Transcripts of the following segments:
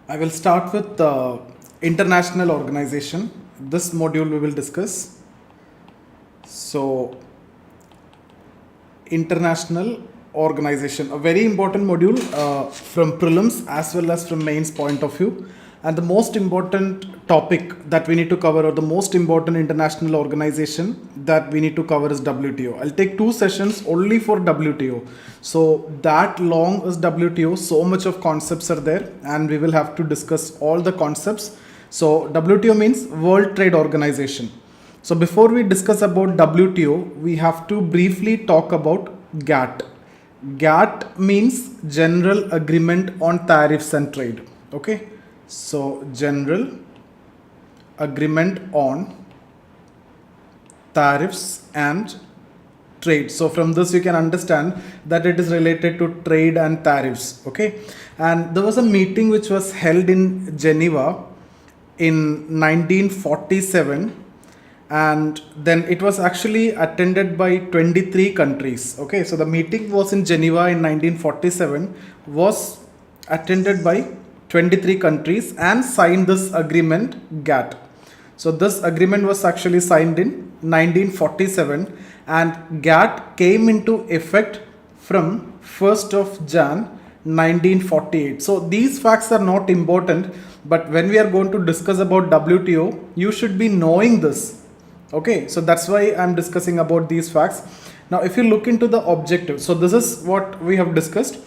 I will start with international organization. This module we will discuss. So, international organization, a very important module from prelims as well as from mains point of view. And the most important topic that we need to cover, or the most important international organization that we need to cover, is WTO. I'll take 2 sessions only for WTO. So that long is WTO, so much of concepts are there, and we will have to discuss all the concepts. So WTO means World Trade Organization. So before we discuss about WTO, we have to briefly talk about GATT. GATT means General Agreement on Tariffs and Trade. Okay. So General Agreement on Tariffs and Trade. So from this you can understand that it is related to trade and tariffs. Okay. And there was a meeting which was held in Geneva in 1947, and then it was actually attended by 23 countries. Okay, so the meeting was in Geneva in 1947, was attended by 23 countries and signed this agreement, GATT. So this agreement was actually signed in 1947, and GATT came into effect from 1st of Jan 1948. So these facts are not important, but when we are going to discuss about WTO, you should be knowing this. Okay, so that's why I'm discussing about these facts. Now, if you look into the objective, so this is what we have discussed.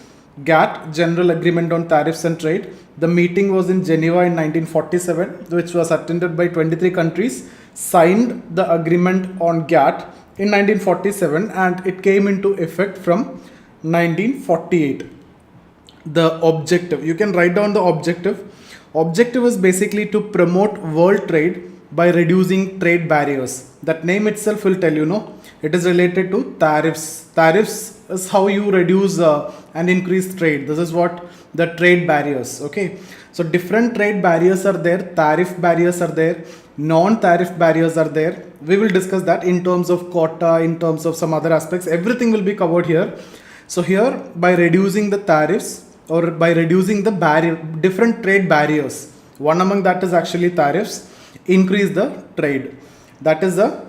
GATT, General Agreement on Tariffs and Trade. The meeting was in Geneva in 1947, which was attended by 23 countries, signed the agreement on GATT in 1947, and it came into effect from 1948. The objective, you can write down the objective. Objective is basically to promote world trade by reducing trade barriers. That name itself will tell you, no, it is related to tariffs. Tariffs is how you reduce and increase trade. This is what the trade barriers. Okay, so different trade barriers are there. Tariff barriers are there, non-tariff barriers are there. We will discuss that in terms of quota, in terms of some other aspects. Everything will be covered here. So here, by reducing the tariffs, or by reducing the different trade barriers, one among that is actually tariffs, increase the trade. That is the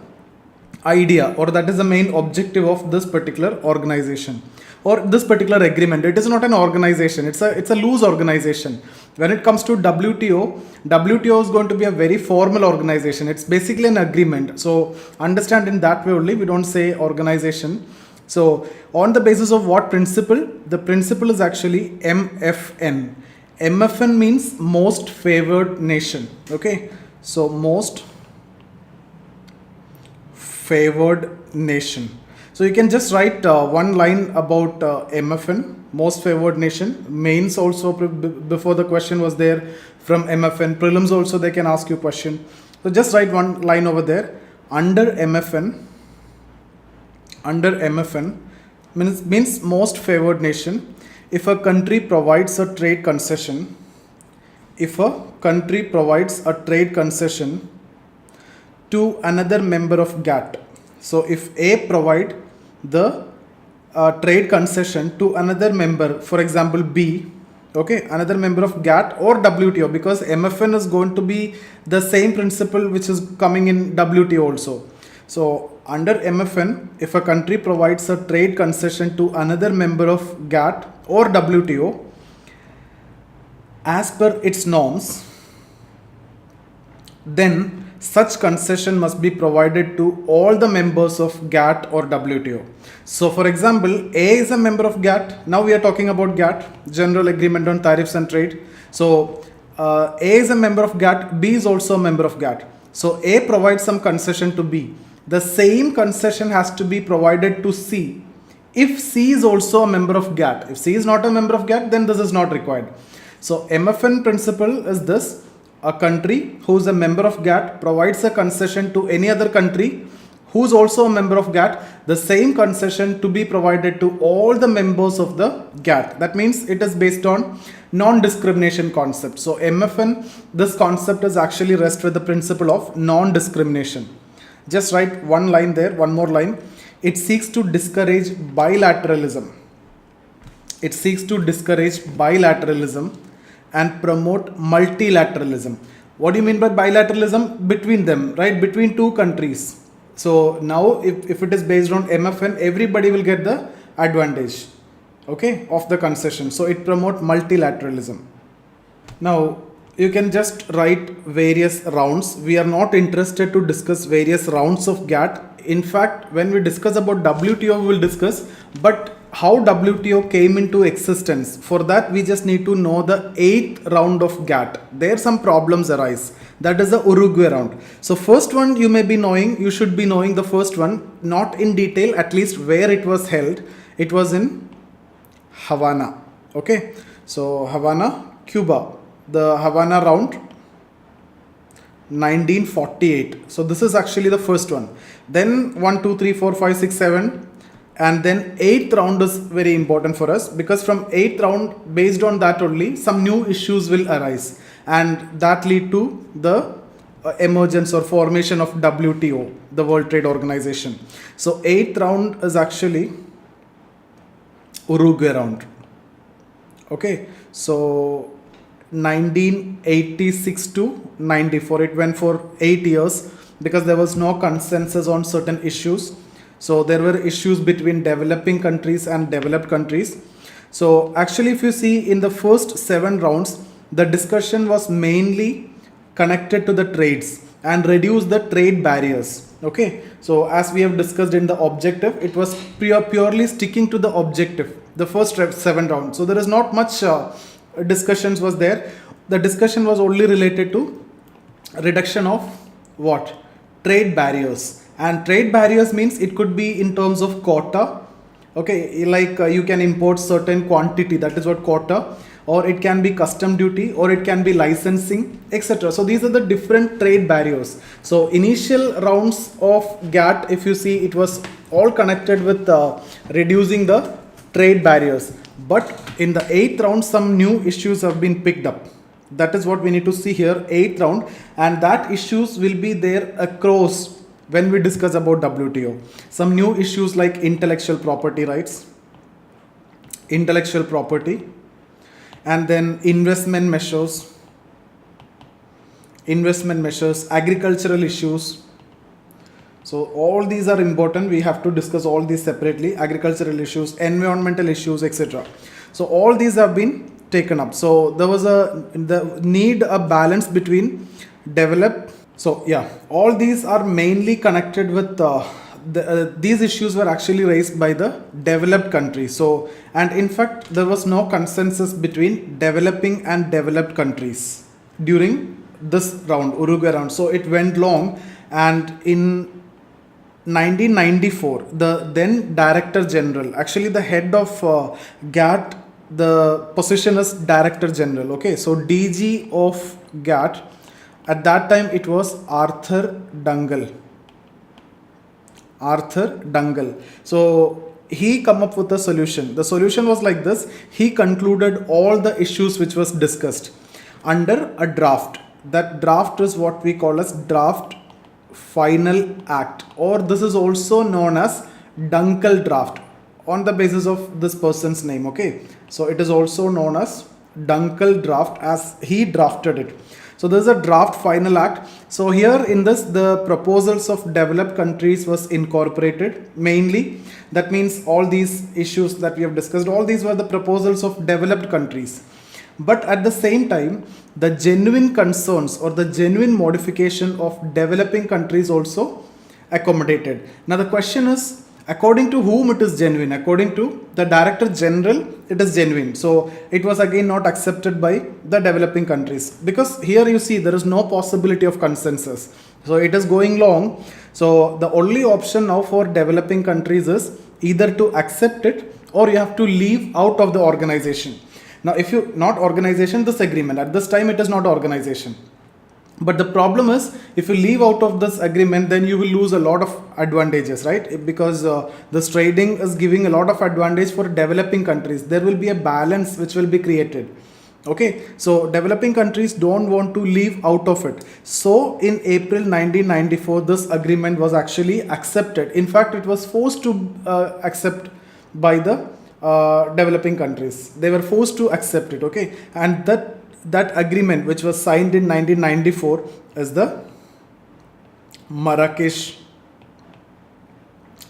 idea, or that is the main objective of this particular organization or this particular agreement. It is not an organization, it's a loose organization. When it comes to WTO is going to be a very formal organization. It's basically an agreement. So understand in that way only, we don't say organization. So on the basis of what principle? The principle is actually MFN. MFN means most favored nation. Okay, so most favored nation. So you can just write one line about MFN, most favored nation. Mains also before the question was there from MFN. Prelims also they can ask you question. So just write one line over there. Under MFN means most favored nation. If a country provides a trade concession, to another member of GATT. So if A provide the trade concession to another member, for example B, okay, another member of GATT or WTO, because MFN is going to be the same principle which is coming in WTO also. So under MFN, if a country provides a trade concession to another member of GATT or WTO as per its norms, then such concession must be provided to all the members of GATT or WTO. So for example, A is a member of GATT. Now we are talking about GATT, General Agreement on Tariffs and Trade. So A is a member of GATT, B is also a member of GATT. So A provides some concession to B. The same concession has to be provided to C if C is also a member of GATT. If C is not a member of GATT, then this is not required. So MFN principle is this: a country who is a member of GATT provides a concession to any other country who is also a member of GATT, the same concession to be provided to all the members of the GATT. That means it is based on non-discrimination concept. So MFN, this concept is actually rests with the principle of non-discrimination. Just write one line there, one more line. It seeks to discourage bilateralism. and promote multilateralism. What do you mean by bilateralism? Between them, right? Between two countries. So now if it is based on MFN, everybody will get the advantage, okay, of the concession. So it promote multilateralism. Now you can just write various rounds. We are not interested to discuss various rounds of GATT. In fact, when we discuss about WTO, we will discuss, but how WTO came into existence, for that we just need to know the 8th round of GATT. There some problems arise. That is the Uruguay round. So first one you may be knowing, you should be knowing the first one, not in detail, at least where it was held. It was in Havana. Okay, so Havana, Cuba. The Havana round 1948. So this is actually the first one. Then 1, 2, 3, 4, 5, 6, 7, and then 8th round is very important for us, because from 8th round, based on that only, some new issues will arise, and that lead to the emergence or formation of WTO, the World Trade Organization. So 8th round is actually Uruguay round. Okay, so 1986 to 94, it went for 8 years because there was no consensus on certain issues. So there were issues between developing countries and developed countries. So actually, if you see in the first 7 rounds, the discussion was mainly connected to the trades and reduce the trade barriers. Okay, so as we have discussed in the objective, it was purely sticking to the objective, the first 7 rounds. So there is not much discussions was there. The discussion was only related to reduction of what? Trade barriers. And trade barriers means it could be in terms of quota. Okay, like you can import certain quantity, that is what quota, or it can be custom duty, or it can be licensing, etc. So these are the different trade barriers. So initial rounds of GATT, if you see, it was all connected with reducing the trade barriers. But in the 8th round, some new issues have been picked up. That is what we need to see here, 8th round, and that issues will be there across when we discuss about WTO. Some new issues like intellectual property rights, intellectual property, and then investment measures, agricultural issues. So all these are important. We have to discuss all these separately. Agricultural issues, environmental issues, etc. So all these have been taken up. So there was the need a balance between develop. So yeah, all these are mainly connected with these issues were actually raised by the developed countries. So, and in fact, there was no consensus between developing and developed countries during this round, Uruguay round. So it went long, and in 1994, the then Director General, actually the head of GATT, the position is Director General. Okay, so DG of GATT, at that time it was Arthur Dungle. So he come up with a solution. The solution was like this. He concluded all the issues which was discussed under a draft. That draft is what we call as draft final act, or this is also known as Dunkel draft on the basis of this person's name. Okay, so it is also known as Dunkel draft as he drafted it. So there is a draft final act. So here in this, the proposals of developed countries was incorporated mainly. That means all these issues that we have discussed, all these were the proposals of developed countries. But at the same time, the genuine concerns or the genuine modification of developing countries also accommodated. Now the question is, according to whom it is genuine? According to the Director General, it is genuine. So it was again not accepted by the developing countries, because here you see there is no possibility of consensus. So it is going long. So the only option now for developing countries is either to accept it or you have to leave out of the organization. Now if you not organization, this agreement, at this time it is not organization. But the problem is, if you leave out of this agreement, then you will lose a lot of advantages, right? Because this trading is giving a lot of advantage for developing countries. There will be a balance which will be created. Okay, so developing countries don't want to leave out of it. So in April 1994, this agreement was actually accepted. In fact, it was forced to accept by the developing countries. They were forced to accept it. Okay, and that that agreement which was signed in 1994 is the Marrakesh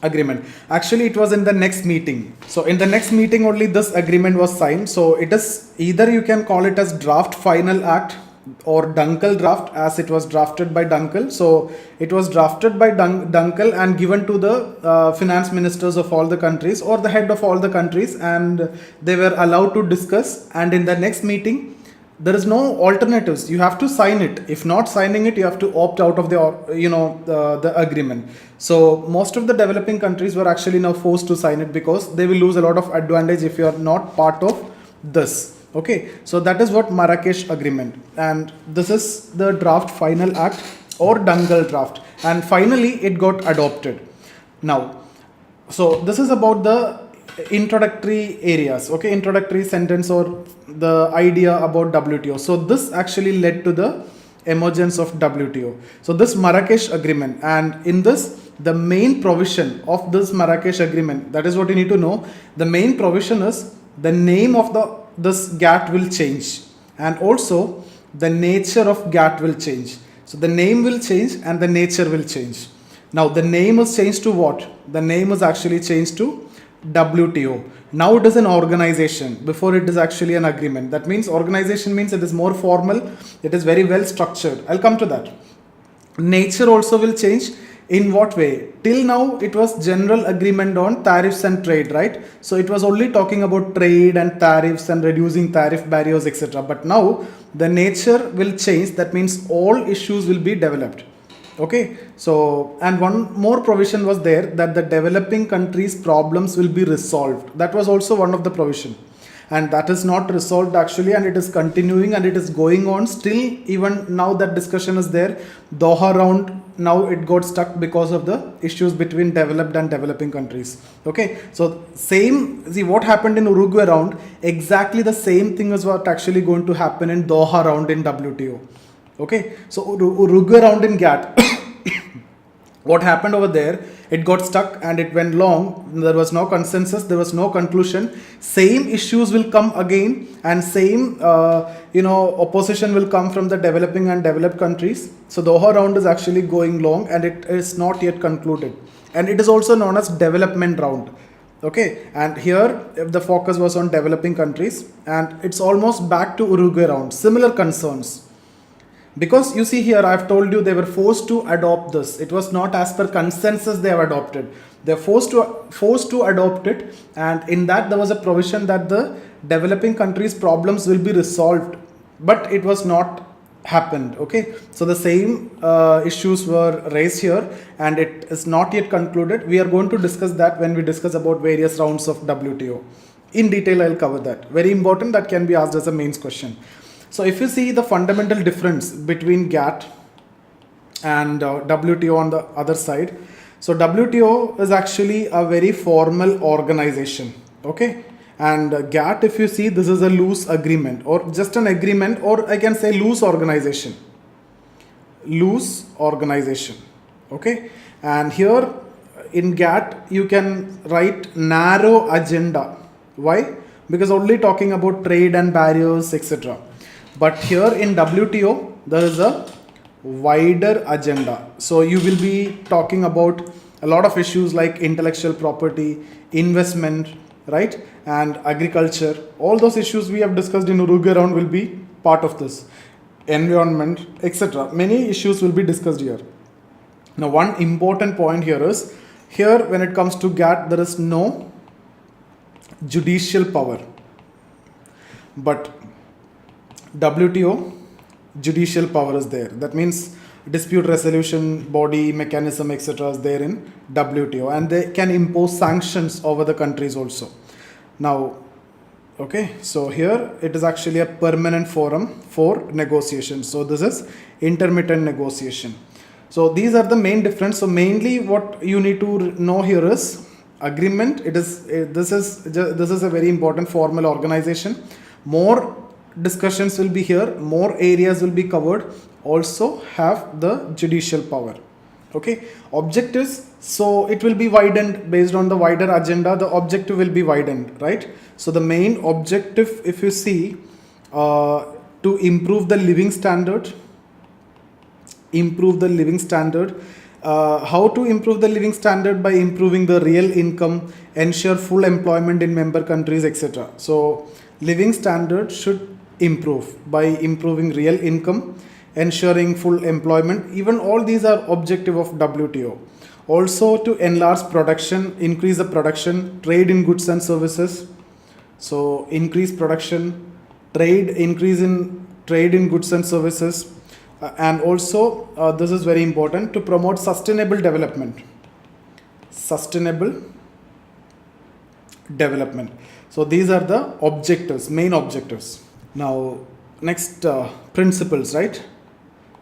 Agreement. Actually, it was in the next meeting. So in the next meeting only this agreement was signed. So it is either you can call it as draft final act or Dunkel draft, as it was drafted by Dunkel. So it was drafted by Dunkel and given to the finance ministers of all the countries or the head of all the countries, and they were allowed to discuss. And in the next meeting, there is no alternatives. You have to sign it. If not signing it, you have to opt out of the agreement. So most of the developing countries were actually now forced to sign it because they will lose a lot of advantage if you are not part of this. Okay, so that is what Marrakesh Agreement, and this is the draft final act or Dunkel draft, and finally it got adopted. Now, so this is about the introductory areas, okay, introductory sentence or the idea about WTO. So this actually led to the emergence of WTO. So this Marrakesh Agreement, and in this, the main provision of this Marrakesh Agreement, that is what you need to know. The main provision is the name of this GATT will change, and also the nature of GATT will change. So the name will change and the nature will change. Now the name is changed to what? The name is actually changed to WTO. Now it is an organization. Before it is actually an agreement. That means organization means it is more formal. It is very well structured. I'll come to that. Nature also will change. In what way? Till now it was general agreement on tariffs and trade, right? So it was only talking about trade and tariffs and reducing tariff barriers, etc. But now the nature will change. That means all issues will be developed. Okay, so and one more provision was there, that the developing countries' problems will be resolved. That was also one of the provision, and that is not resolved actually, and it is continuing and it is going on still. Even now that discussion is there. Doha round, now it got stuck because of the issues between developed and developing countries. Okay, so see what happened in Uruguay round, exactly the same thing is what actually going to happen in Doha round in WTO. Okay, so Uruguay round in GATT, what happened over there, it got stuck and it went long. There was no consensus, there was no conclusion. Same issues will come again, and same opposition will come from the developing and developed countries. So Doha round is actually going long and it is not yet concluded, and it is also known as development round. Okay, and here the focus was on developing countries, and it's almost back to Uruguay round, similar concerns. Because you see here, I've told you they were forced to adopt this. It was not as per consensus they have adopted. They're forced to adopt it, and in that there was a provision that the developing countries' problems will be resolved, but it was not happened. Okay, so the same issues were raised here, and it is not yet concluded. We are going to discuss that when we discuss about various rounds of WTO. In detail, I'll cover that. Very important, that can be asked as a mains question. So if you see the fundamental difference between GATT and WTO on the other side. So WTO is actually a very formal organization. Okay. And GATT, if you see, this is a loose agreement or just an agreement, or I can say loose organization. Loose organization. Okay. And here in GATT, you can write narrow agenda. Why? Because only talking about trade and barriers, etc. But here in WTO, there is a wider agenda. So you will be talking about a lot of issues like intellectual property, investment, right? And agriculture. All those issues we have discussed in Uruguay round will be part of this. Environment, etc. Many issues will be discussed here. Now, one important point here is, here when it comes to GATT, there is no judicial power. But WTO, judicial power is there. That means dispute resolution body, mechanism, etc. is there in WTO, and they can impose sanctions over the countries also. Now, okay, so here it is actually a permanent forum for negotiation. So this is intermittent negotiation. So these are the main difference. So mainly what you need to know here is agreement. This is a very important formal organization. More discussions will be here, more areas will be covered, also have the judicial power. Okay, objectives, so it will be widened based on the wider agenda. The objective will be widened, right? So the main objective, if you see, to improve the living standard. Improve the living standard. How to improve the living standard? By improving the real income, ensure full employment in member countries, etc. So living standard should improve by improving real income, ensuring full employment. Even all these are objective of WTO. Also to enlarge production, increase the production, trade in goods and services. So increase production, increase in trade in goods and services. And also this is very important, to promote sustainable development. Sustainable development. So these are the objectives, main objectives. Now next, principles, right?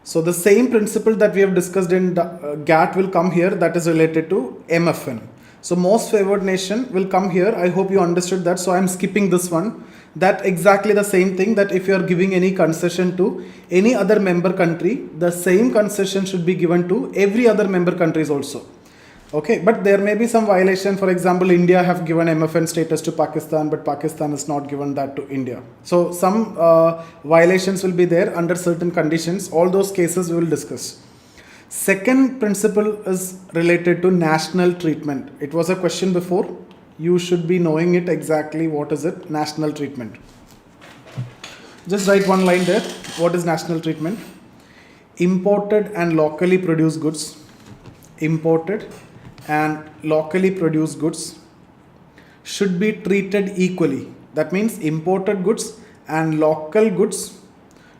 So the same principle that we have discussed in GATT will come here, that is related to MFN. So most favored nation will come here. I hope you understood that. So I am skipping this one. That exactly the same thing, that if you are giving any concession to any other member country, the same concession should be given to every other member countries also. Okay, but there may be some violation. For example, India have given MFN status to Pakistan, but Pakistan has not given that to India. So some violations will be there under certain conditions. All those cases we will discuss. Second principle is related to national treatment. It was a question before. You should be knowing it exactly. What is it? National treatment. Just write one line there. What is national treatment? Imported and locally produced goods. Imported and locally produced goods should be treated equally. That means imported goods and local goods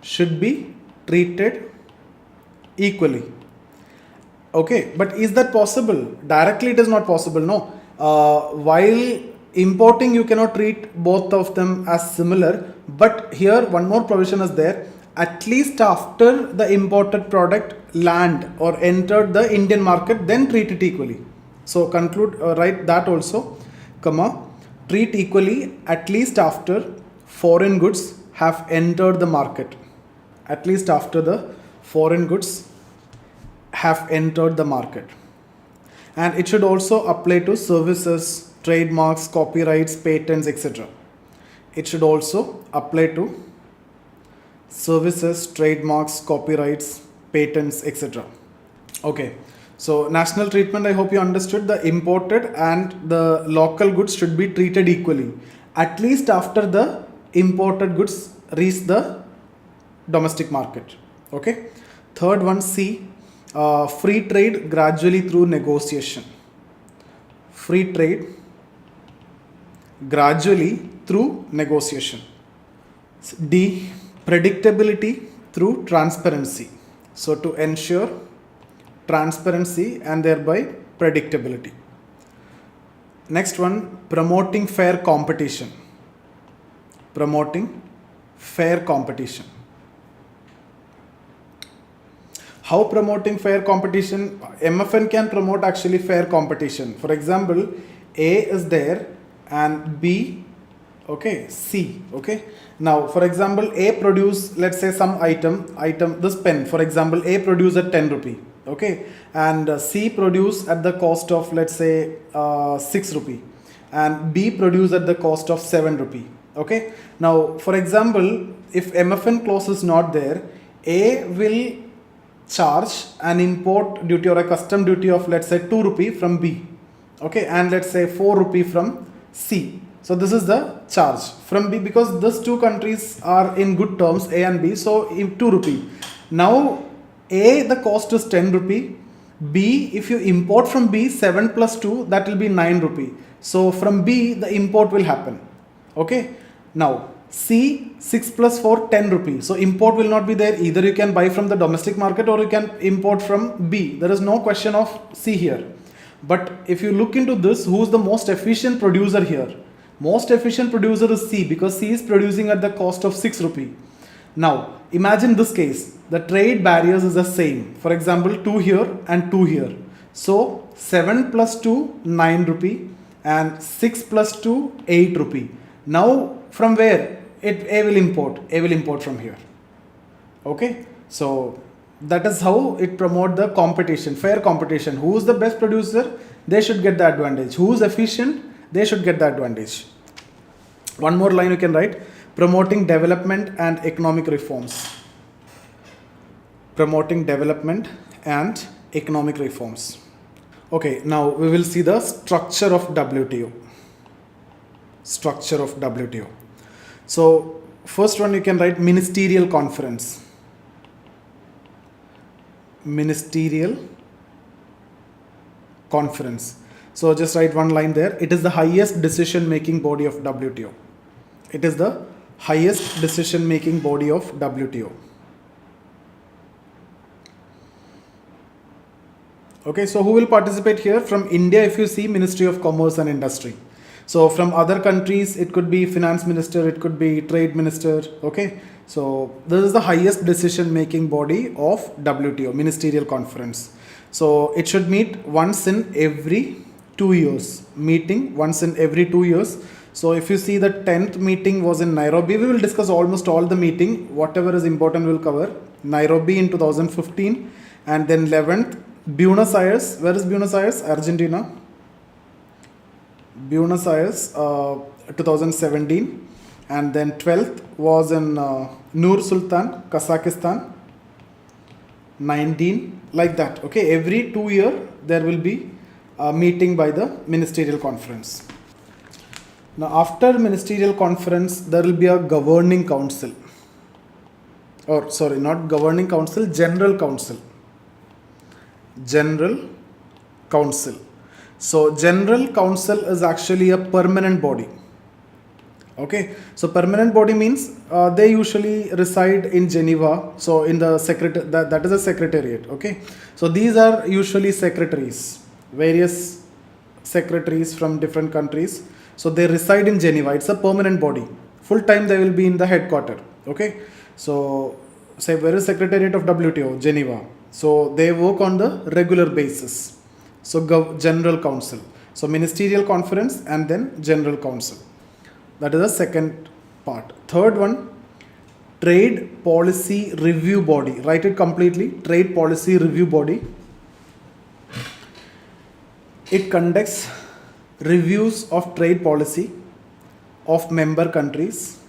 should be treated equally. Okay, but is that possible? Directly it is not possible, no. While importing, you cannot treat both of them as similar, but here one more provision is there. At least after the imported product land or entered the Indian market, then treat it equally. So conclude, write that also, comma, treat equally at least after foreign goods have entered the market. At least after the foreign goods have entered the market. And it should also apply to services, trademarks, copyrights, patents, etc. It should also apply to services, trademarks, copyrights, patents, etc. Okay, so national treatment, I hope you understood. The imported and the local goods should be treated equally, at least after the imported goods reach the domestic market. Okay, third one, C. Free trade gradually through negotiation. Free trade gradually through negotiation. D. Predictability through transparency. So to ensure transparency and thereby predictability. Next one, promoting fair competition. Promoting fair competition. How promoting fair competition? MFN can promote actually fair competition. For example, A is there and B, okay, C, okay. Now, for example, A produce, let's say some item, this pen, for example, A produce at 10 rupee, okay, and C produce at the cost of, let's say, 6 rupee, and B produce at the cost of 7 rupee, okay. Now, for example, if MFN clause is not there, A will charge an import duty or a custom duty of, let's say, 2 rupee from B, okay, and let's say 4 rupee from C. So this is the charge from B, because these two countries are in good terms, A and B, so 2 rupee. Now A, the cost is 10 rupee. B, if you import from B 7 plus 2, that will be 9 rupee. So from B the import will happen. Okay. Now C, 6 plus 4, 10 rupees. So import will not be there. Either you can buy from the domestic market or you can import from B. There is no question of C here. But if you look into this, who is the most efficient producer here? Most efficient producer is C, because C is producing at the cost of 6 rupee. Now imagine this case. The trade barriers is the same. For example, 2 here and 2 here. So 7 plus 2, 9 rupee, and 6 plus 2, 8 rupee. Now from where A will import? A will import from here. Okay. So that is how it promote the competition, fair competition. Who is the best producer? They should get the advantage. Who is efficient? They should get the advantage. One more line you can write. promoting development and economic reforms. Promoting development and economic reforms. Okay, now we will see the structure of WTO. Structure of WTO. So first one you can write ministerial conference. Ministerial conference. So just write one line there. It is the highest decision making body of WTO. It is the highest decision making body of WTO. Okay, so who will participate here? From India, if you see, Ministry of Commerce and Industry. So from other countries, it could be finance minister, it could be trade minister. Okay, so this is the highest decision making body of WTO, ministerial conference. So it should meet once in every 2 years. Meeting once in every 2 years. So if you see the 10th meeting was in Nairobi, we will discuss almost all the meeting. Whatever is important we'll cover. Nairobi in 2015, and then 11th, Buenos Aires. Where is Buenos Aires? Argentina. Buenos Aires, 2017, and then 12th was in Nur Sultan, Kazakhstan, 19, like that. Okay, every 2 years there will be a meeting by the ministerial conference. Now after ministerial conference there will be a governing council, or sorry, not governing council, general council. General council. So general council is actually a permanent body. Okay, so permanent body means they usually reside in Geneva. So in the that is a secretariat. Okay, so these are usually secretaries, various secretaries from different countries. So they reside in Geneva. It's a permanent body. Full time they will be in the headquarter. Okay, so say where is secretariat of WTO? Geneva. So they work on the regular basis. So general council. So ministerial conference and then general council. That is the second part. Third one, trade policy review body. Write it completely. Trade policy review body. It conducts reviews of trade policy of member countries.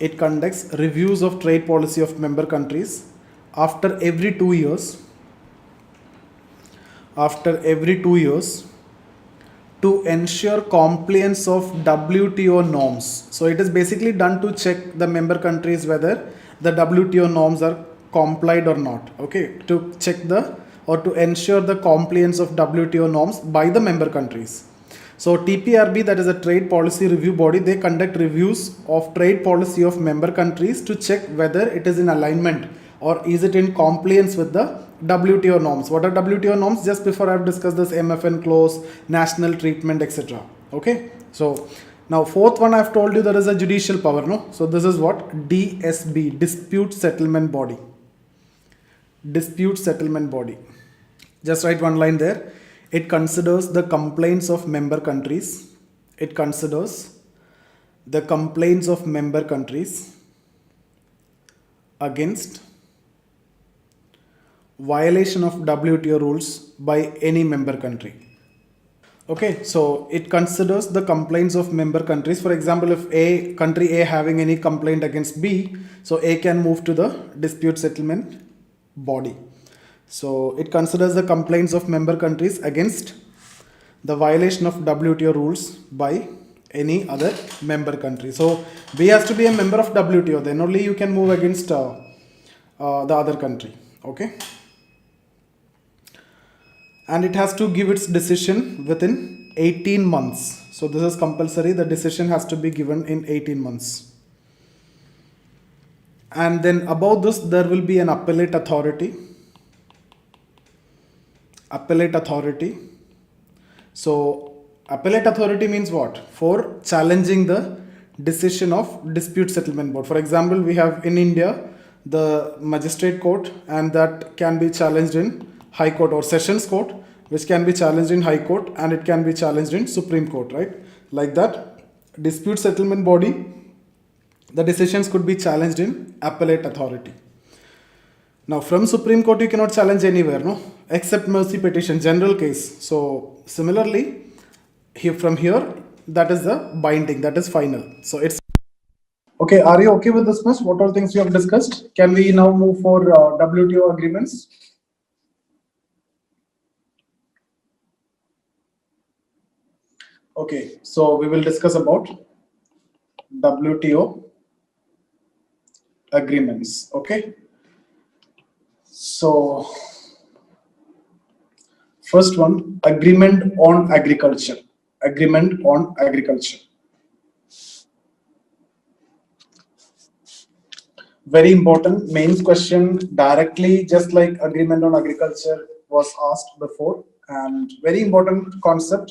It conducts reviews of trade policy of member countries after every 2 years. After every 2 years, to ensure compliance of WTO norms. So it is basically done to check the member countries whether the WTO norms are complied or not. Okay, to check to ensure the compliance of WTO norms by the member countries. So TPRB, that is a trade policy review body, they conduct reviews of trade policy of member countries to check whether it is in alignment or is it in compliance with the WTO norms. What are WTO norms? Just before I have discussed this, MFN clause, national treatment, etc. Okay, so now fourth one I have told you there is a judicial power, no? So this is what? DSB, dispute settlement body. Dispute settlement body. Just write one line there. It considers the complaints of member countries. It considers the complaints of member countries against violation of WTO rules by any member country. Okay, so it considers the complaints of member countries. For example, if country A having any complaint against B, so A can move to the dispute settlement body. So it considers the complaints of member countries against the violation of WTO rules by any other member country. So B has to be a member of WTO, then only you can move against the other country. Okay, and it has to give its decision within 18 months. So this is compulsory. The decision has to be given in 18 months. And then above this, there will be an appellate authority. Appellate authority. So appellate authority means what? For challenging the decision of dispute settlement board. For example, we have in India the magistrate court, and that can be challenged in High Court, or Sessions Court, which can be challenged in High Court, and it can be challenged in Supreme Court, right? Like that, dispute settlement body, the decisions could be challenged in appellate authority. Now from Supreme Court you cannot challenge anywhere, no, except mercy petition, general case. So similarly, from here, that is the binding, that is final. So it's Okay, are you okay with this much? What all things we have discussed? Can we now move for WTO agreements? Okay, so we will discuss about WTO agreements. Okay, so first one, agreement on agriculture. Agreement on agriculture. Very important mains question, directly just like agreement on agriculture was asked before, and very important concept.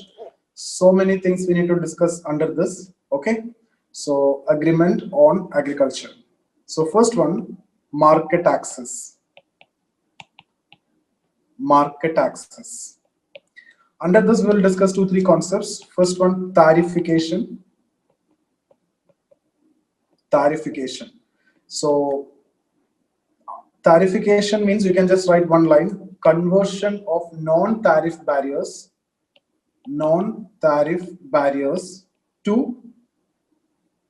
So many things we need to discuss under this. Okay, so agreement on agriculture. So first one, market access. Market access. Under this, we'll discuss 2-3 concepts. First one, tarification. Tarification. So tarification means you can just write one line, conversion of non-tariff barriers to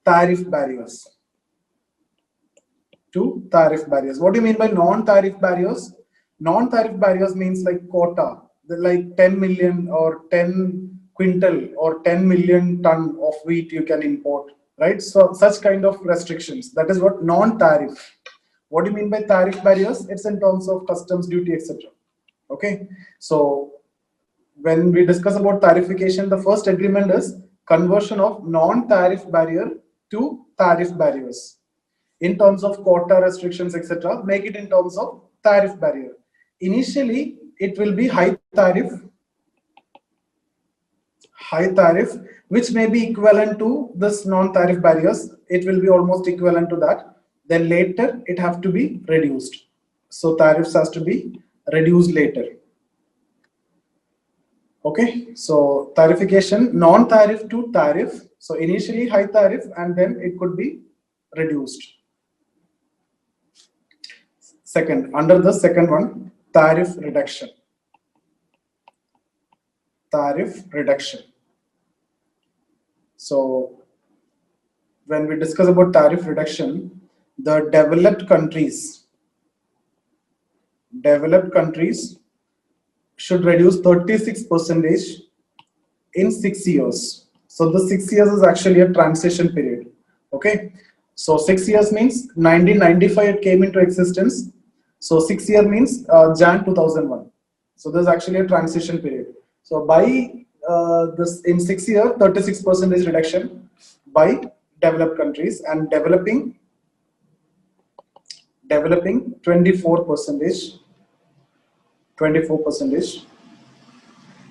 tariff barriers. To tariff barriers. What do you mean by non-tariff barriers? Non-tariff barriers means like quota, like 10 million or 10 quintal or 10 million ton of wheat you can import, right? So such kind of restrictions. That is what non-tariff. What do you mean by tariff barriers? It's in terms of customs duty, etc. Okay, so when we discuss about tarification, the first agreement is conversion of non-tariff barrier to tariff barriers. In terms of quota restrictions, etc., make it in terms of tariff barrier. Initially, it will be high tariff, which may be equivalent to this non-tariff barriers. It will be almost equivalent to that. Then later, it have to be reduced. So tariffs has to be reduced later. Okay, so tarification, non-tariff to tariff. So initially high tariff and then it could be reduced. Second, under the second one, tariff reduction. Tariff reduction. So when we discuss about tariff reduction, the developed countries should reduce 36% in 6 years. So the 6 years is actually a transition period. Okay, so 6 years means 1995 it came into existence. So 6 year means Jan 2001. So there's actually a transition period. So by this in 6 year, 36% reduction by developed countries, and developing 24%. 24%.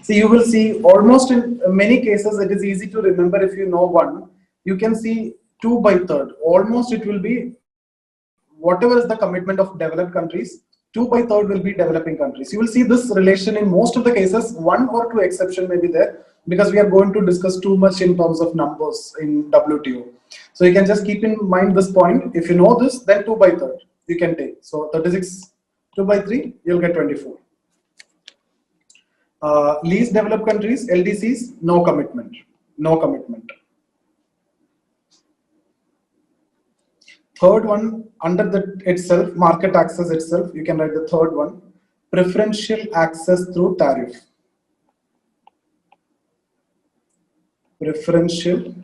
See, you will see almost in many cases it is easy to remember if you know one. You can see 2 by 3rd. Almost it will be whatever is the commitment of developed countries, 2 by 3rd will be developing countries. You will see this relation in most of the cases. 1 or 2 exception may be there because we are going to discuss too much in terms of numbers in WTO. So you can just keep in mind this point. If you know this, then 2 by 3rd you can take. So 36, 2 by 3, you'll get 24. Least developed countries, LDCs, no commitment. No commitment. Third one, under the itself, market access itself, you can write the third one, preferential access through tariff. Preferential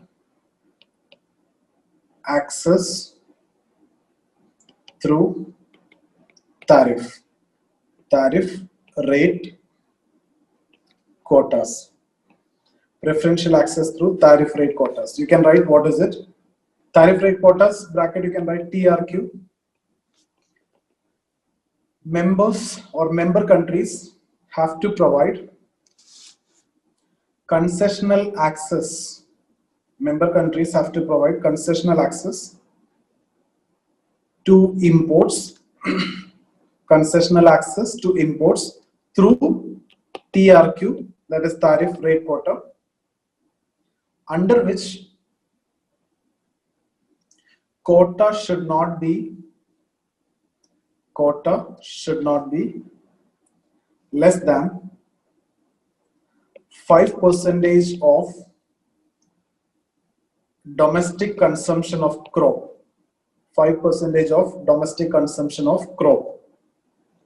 access through tariff. Tariff rate quotas. Preferential access through tariff rate quotas. You can write what is it? Tariff rate quotas, bracket you can write TRQ. Members or member countries have to provide concessional access. Member countries have to provide concessional access to imports. Concessional access to imports through TRQ, that is tariff rate quota, under which quota should not be less than 5% of domestic consumption of crop. 5% of domestic consumption of crop.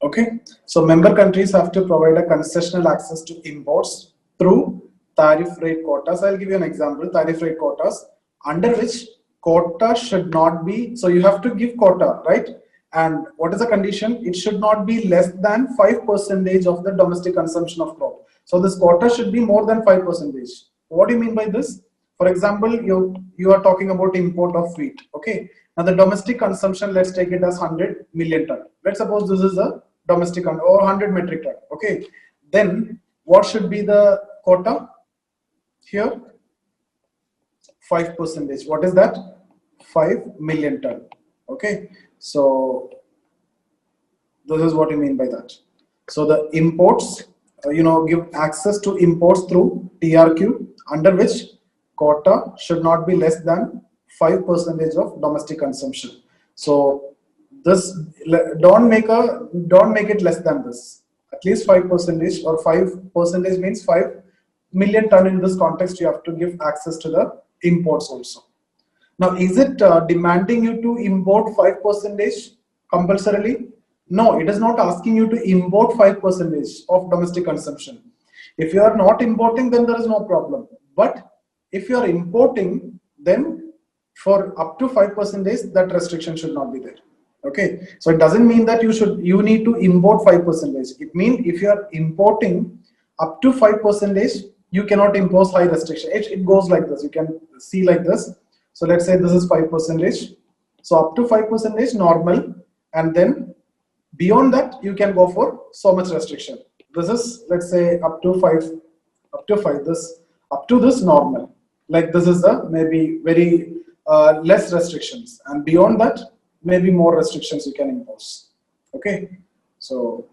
Okay, so member countries have to provide a concessional access to imports through tariff rate quotas. I'll give you an example, tariff rate quotas, under which quota should not be, so you have to give quota, right? And what is the condition? It should not be less than 5% of the domestic consumption of crop. So this quota should be more than 5%. What do you mean by this? For example, you are talking about import of wheat. Okay, now the domestic consumption, let's take it as 100 million ton. Let's suppose this is a domestic or 100 metric ton. Okay, then what should be the quota here? 5%. What is that? 5 million ton. Okay, so this is what you mean by that. So the imports, give access to imports through TRQ, under which quota should not be less than 5% of domestic consumption. So this, don't make it less than this. At least 5%, or 5% means 5 million ton. In this context, you have to give access to the imports also. Now, is it demanding you to import 5% compulsorily? No, it is not asking you to import 5% of domestic consumption. If you are not importing, then there is no problem. But if you are importing, then for up to 5%, that restriction should not be there. Okay, so it doesn't mean that you need to import 5%. It means if you are importing up to 5%, you cannot impose high restriction. It goes like this. You can see like this. So let's say this is 5%. So up to 5% normal, and then beyond that you can go for so much restriction. This is, let's say, up to 5. This up to this normal. Like this is the maybe very less restrictions, and beyond that maybe more restrictions you can impose. Okay, so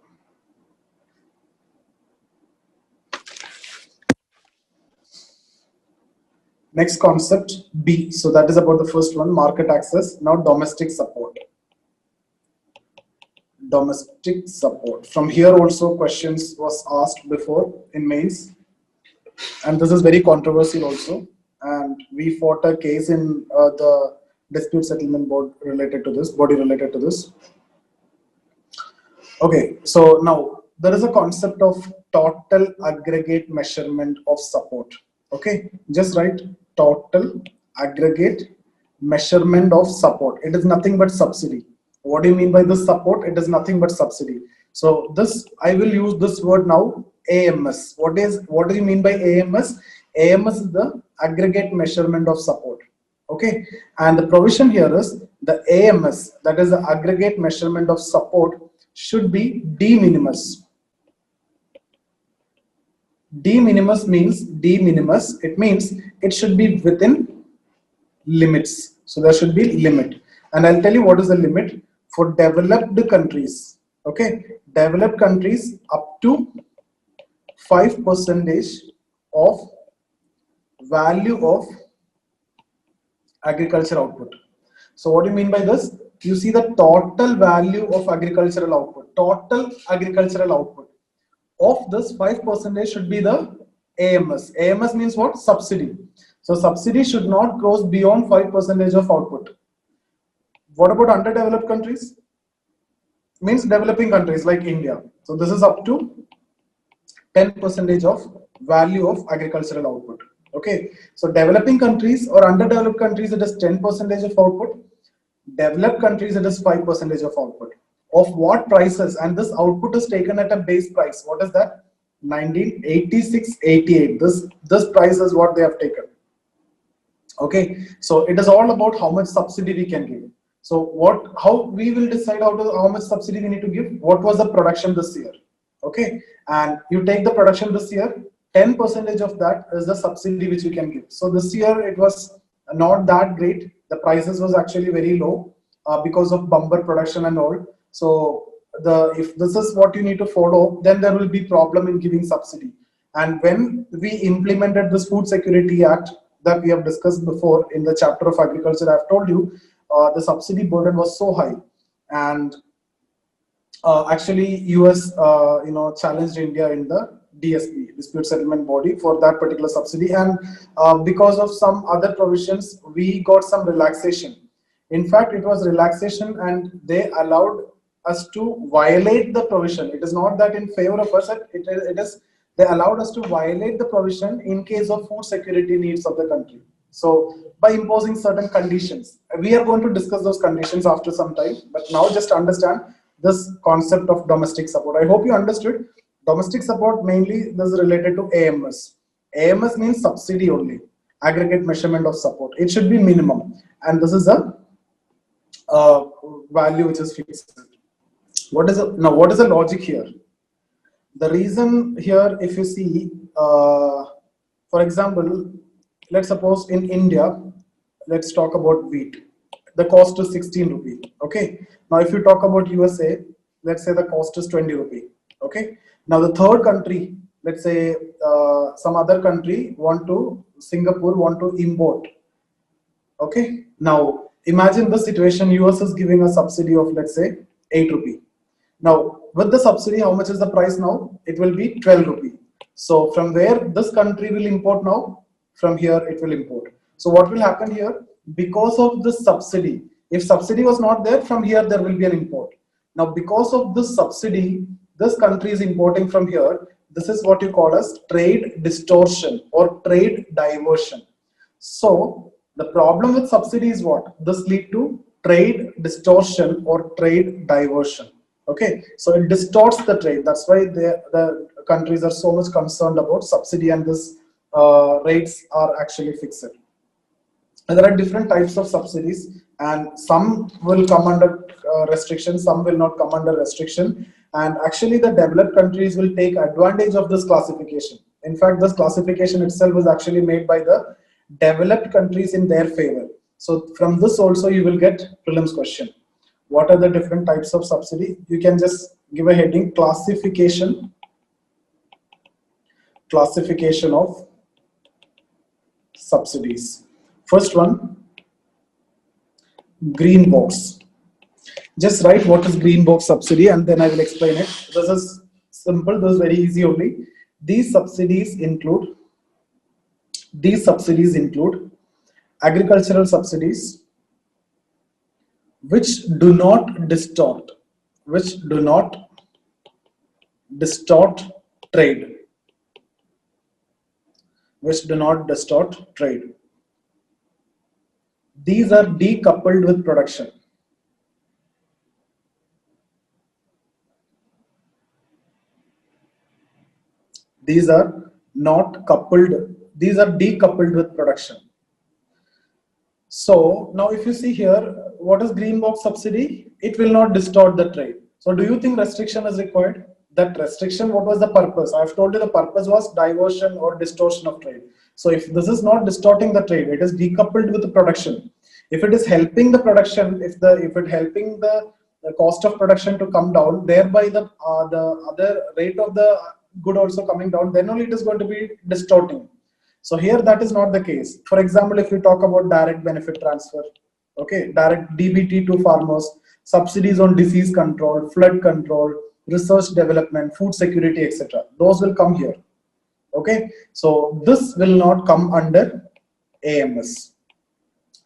next concept, B. So that is about the first one, market access. Now domestic support. Domestic support. From here also questions was asked before in mains, and this is very controversial also. And we fought a case in the dispute settlement board related to this, body related to this. Okay, so now there is a concept of total aggregate measurement of support. Okay, just write total aggregate measurement of support. It is nothing but subsidy. What do you mean by this support? It is nothing but subsidy. So this, I will use this word now, AMS. What do you mean by AMS? AMS is the aggregate measurement of support. Okay, and the provision here is the AMS, that is the aggregate measurement of support, should be de minimis. De minimis means it means it should be within limits. So there should be limit, and I'll tell you what is the limit for developed countries. Okay, developed countries up to 5% of value of agriculture output. So what do you mean by this? You see the total value of agricultural output, total agricultural output. Of this, 5% should be the AMS. AMS means what? Subsidy. So subsidy should not cross beyond 5% of output. What about underdeveloped countries? Means developing countries like India. So this is up to 10% of value of agricultural output. Okay, so developing countries or underdeveloped countries, it is 10% of output. Developed countries, it is 5% of output. Of what prices? And this output is taken at a base price. What is that? 1986-88. This price is what they have taken. Okay, so it is all about how much subsidy we can give. So how we will decide how much subsidy we need to give? What was the production this year? Okay, and you take the production this year, 10% of that is the subsidy which you can give. So this year it was not that great. The prices was actually very low because of bumper production and all. So if this is what you need to follow, then there will be problem in giving subsidy. And when we implemented this Food Security Act that we have discussed before in the chapter of agriculture, I've told you the subsidy burden was so high, and actually US challenged India in the DSB, dispute settlement body, for that particular subsidy. And because of some other provisions, we got some relaxation In fact, it was relaxation and they allowed us to violate the provision. It is not that in favor of us, it is they allowed us to violate the provision in case of food security needs of the country. So by imposing certain conditions, we are going to discuss those conditions after some time, but now just understand this concept of domestic support. I hope you understood. Domestic support mainly this is related to AMS. AMS means subsidy only, aggregate measurement of support. It should be minimum, and this is a value which is fixed. What is now? What is the logic here? The reason here, if you see, for example, let's suppose in India, let's talk about wheat. The cost is 16 rupee. Okay. Now, if you talk about USA, let's say the cost is 20 rupee. Okay. Now, the third country, let's say some other country Singapore want to import. Okay. Now, imagine the situation. US is giving a subsidy of, let's say, 8 rupee. Now, with the subsidy, how much is the price now? It will be 12 rupee. So from where this country will import now? From here it will import. So what will happen here? Because of this subsidy, if subsidy was not there, from here there will be an import. Now, because of this subsidy, this country is importing from here. This is what you call as trade distortion or trade diversion. So the problem with subsidy is what? This lead to trade distortion or trade diversion. Okay, so it distorts the trade. That's why the countries are so much concerned about subsidy, and this rates are actually fixed. And there are different types of subsidies, and some will come under restriction, some will not come under restriction. And actually, the developed countries will take advantage of this classification. In fact, this classification itself is actually made by the developed countries in their favor. So from this also you will get prelims question. What are the different types of subsidy? You can just give a heading, classification of subsidies. First one, green box. Just write what is green box subsidy and then I will explain it. This is simple, this is very easy only. These subsidies include agricultural subsidies which do not distort trade. These are decoupled with production. These are not coupled, these are decoupled with production. So now if you see here, what is green box subsidy? It will not distort the trade. So do you think restriction is required? That restriction, what was the purpose? I've told you the purpose was diversion or distortion of trade. So if this is not distorting the trade, it is decoupled with the production. If it is helping the production, if it helping the cost of production to come down, thereby the other rate of the good also coming down, then only it is going to be distorting. So here that is not the case. For example, if you talk about direct benefit transfer, okay, direct DBT to farmers, subsidies on disease control, flood control, research development, food security, etc. Those will come here. Okay, so this will not come under AMS.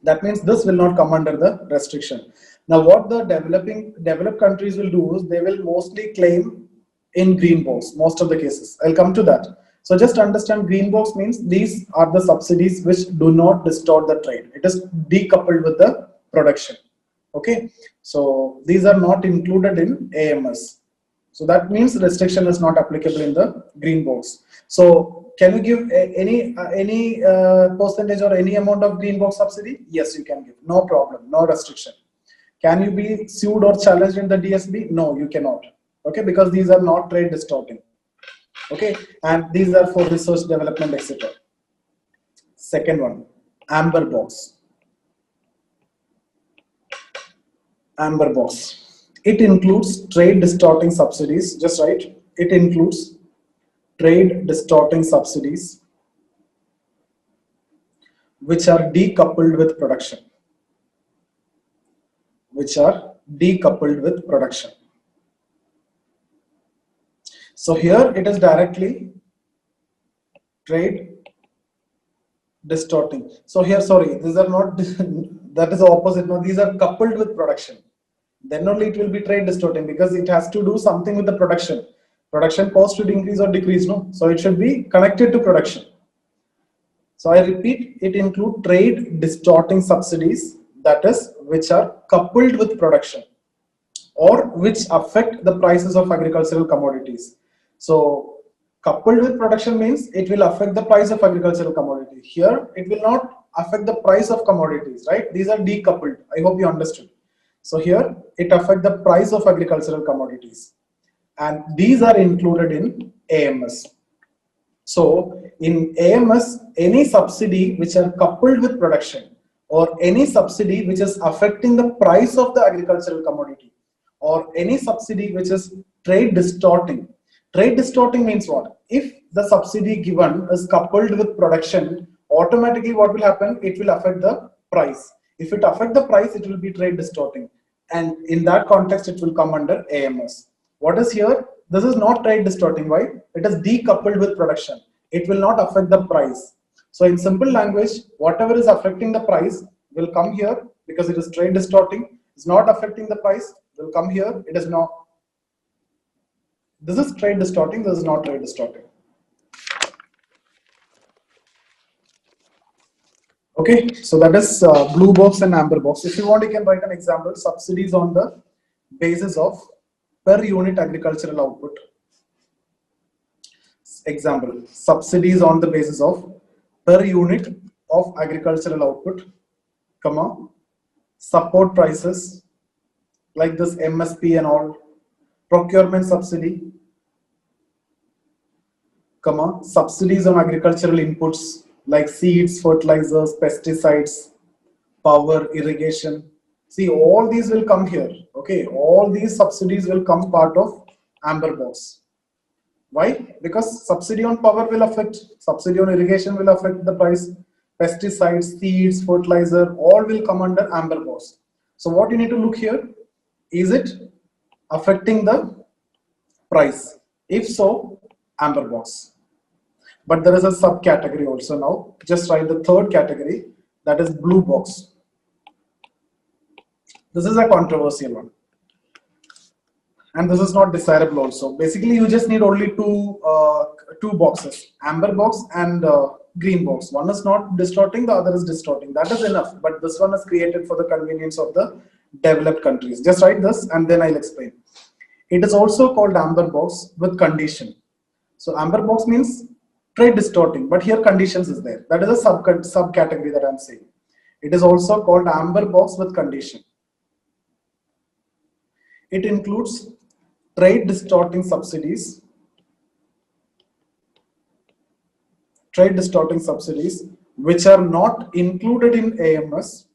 That means this will not come under the restriction. Now, what the developed countries will do is they will mostly claim in green box, most of the cases. I'll come to that. So just understand, green box means these are the subsidies which do not distort the trade. It is decoupled with the production. Okay, so these are not included in AMS. So that means restriction is not applicable in the green box. So can you give any percentage or any amount of green box subsidy? Yes, you can give. No problem, no restriction. Can you be sued or challenged in the DSB? No, you cannot. Okay, because these are not trade distorting. Okay, and these are for research development, etc. Second one, amber box. Amber box. It includes trade distorting subsidies. Just write. It includes trade distorting subsidies which are decoupled with production. So here it is directly trade distorting. So here, sorry, these are not that is the opposite. No, these are coupled with production. Then only it will be trade distorting, because it has to do something with the production. Production cost should increase or decrease, no? So it should be connected to production. So I repeat, it includes trade distorting subsidies, that is, which are coupled with production or which affect the prices of agricultural commodities. So coupled with production means it will affect the price of agricultural commodity. Here it will not affect the price of commodities, right? These are decoupled. I hope you understood. So here it affects the price of agricultural commodities, and these are included in AMS. So in AMS, any subsidy which are coupled with production, or any subsidy which is affecting the price of the agricultural commodity, or any subsidy which is trade distorting. Trade distorting means what? If the subsidy given is coupled with production, automatically what will happen? It will affect the price. If it affects the price, it will be trade distorting. And in that context, it will come under AMS. What is here? This is not trade distorting. Why? It is decoupled with production. It will not affect the price. So in simple language, whatever is affecting the price will come here, because it is trade distorting. It's not affecting the price, will come here. It is not. This is trade distorting. This is not trade distorting. Okay, so that is blue box and amber box. If you want, you can write an example. Subsidies on the basis of per unit agricultural output. Example, subsidies on the basis of per unit of agricultural output, comma, support prices like this MSP and all, procurement subsidy, comma, subsidies on agricultural inputs like seeds, fertilizers, pesticides, power, irrigation. See, all these will come here. Okay, all these subsidies will come part of amber box. Why? Because subsidy on power will affect, subsidy on irrigation will affect the price, pesticides, seeds, fertilizer, all will come under amber box. So what you need to look here, is it affecting the price? If so, amber box. But there is a subcategory also now. Just write the third category, that is blue box. This is a controversial one. And this is not desirable also. Basically, you just need only two boxes, amber box and green box. One is not distorting, the other is distorting. That is enough. But this one is created for the convenience of the developed countries. Just write this and then I'll explain. It is also called amber box with condition. So amber box means trade distorting, but here conditions is there. That is a subcategory that I'm saying. It is also called amber box with condition. It includes trade distorting subsidies, which are not included in AMS,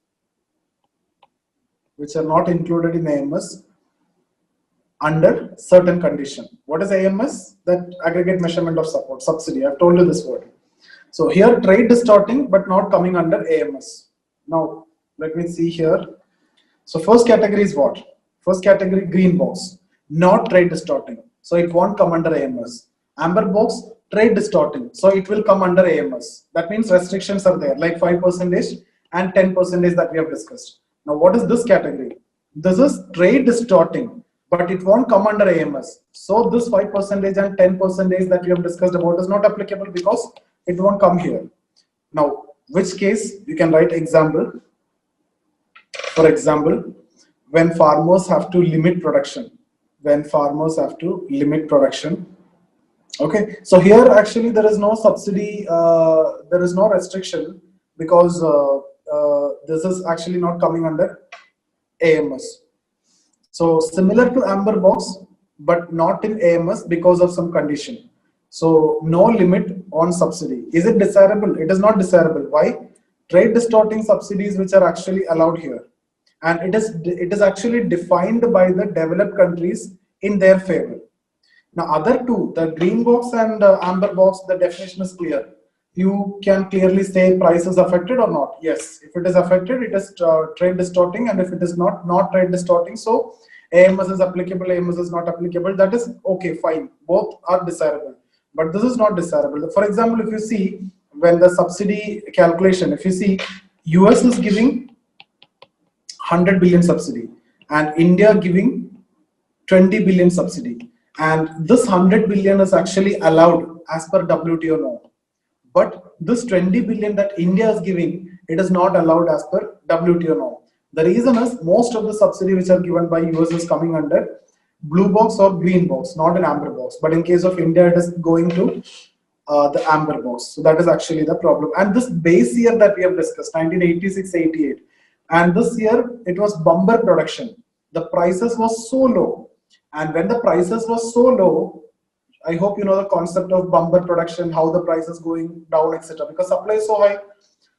under certain condition. What is AMS? That aggregate measurement of support, subsidy. I've told you this word. So here trade distorting, but not coming under AMS. Now let me see here. So first category is what? First category, green box, not trade distorting. So it won't come under AMS. Amber box, trade distorting. So it will come under AMS. That means restrictions are there, like 5% and 10% that we have discussed. Now what is this category? This is trade distorting, but it won't come under AMS. So this 5% and 10% that we have discussed about is not applicable because it won't come here. Now, which case you can write example. For example, when farmers have to limit production. Okay, so here actually there is no subsidy, there is no restriction, because this is actually not coming under AMS. So similar to amber box, but not in AMS because of some condition. So no limit on subsidy. Is it desirable? It is not desirable. Why? Trade distorting subsidies which are actually allowed here. And it is actually defined by the developed countries in their favor. Now other two, the green box and amber box, the definition is clear. You can clearly say price is affected or not. Yes, if it is affected, it is trade distorting, and if it is not trade distorting, so AMS is applicable, AMS is not applicable. That is okay, fine. Both are desirable, but this is not desirable. For example, if you see when the subsidy calculation, if you see US is giving 100 billion subsidy, and India giving 20 billion subsidy. And this 100 billion is actually allowed as per WTO norm. But this 20 billion that India is giving, it is not allowed as per WTO norm. The reason is most of the subsidy which are given by US is coming under blue box or green box, not an amber box. But in case of India, it is going to the amber box. So that is actually the problem. And this base year that we have discussed, 1986-88, and this year it was bumper production. The prices was so low, and when the prices was so low, I hope you know the concept of bumper production, how the price is going down, etc. Because supply is so high,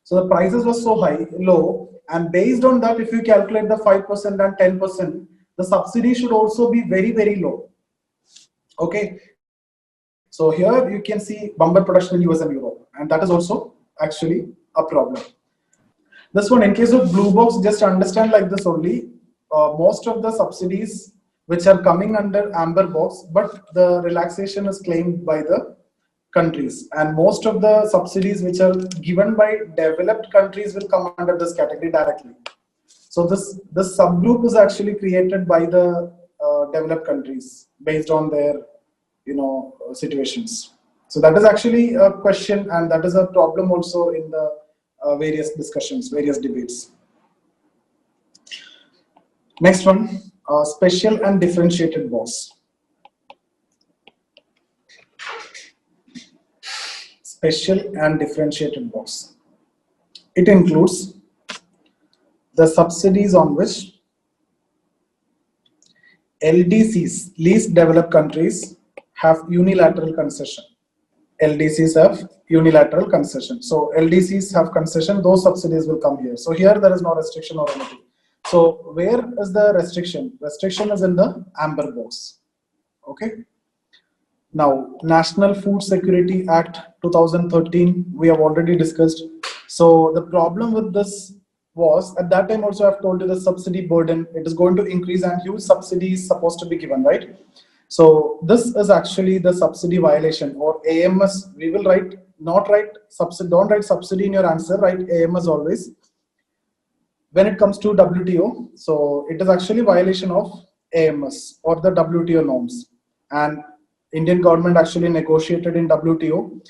so the prices were so low, and based on that, if you calculate the 5% and 10%, the subsidy should also be very, very low. Okay, so here you can see bumper production in US and Europe, and that is also actually a problem. This one, in case of blue box, just understand like this only. Most of the subsidies which are coming under amber box, but the relaxation is claimed by the countries, and most of the subsidies which are given by developed countries will come under this category directly. So this subgroup is actually created by the developed countries based on their situations. So that is actually a question, and that is a problem also in the various discussions, various debates. Next one, special and differentiated box. Special and differentiated box. It includes the subsidies on which LDCs, least developed countries, have unilateral concession. LDCs have unilateral concession. So LDCs have concession, those subsidies will come here. So here there is no restriction or anything. So where is the restriction? Restriction is in the amber box. Okay. Now, National Food Security Act 2013, we have already discussed. So the problem with this was, at that time also I've told you the subsidy burden, it is going to increase and huge subsidy is supposed to be given, right? So this is actually the subsidy violation, or AMS. We will write, not write subsidy, don't write subsidy in your answer, write AMS always. When it comes to WTO, so it is actually violation of AMS or the WTO norms. And Indian government actually negotiated in WTO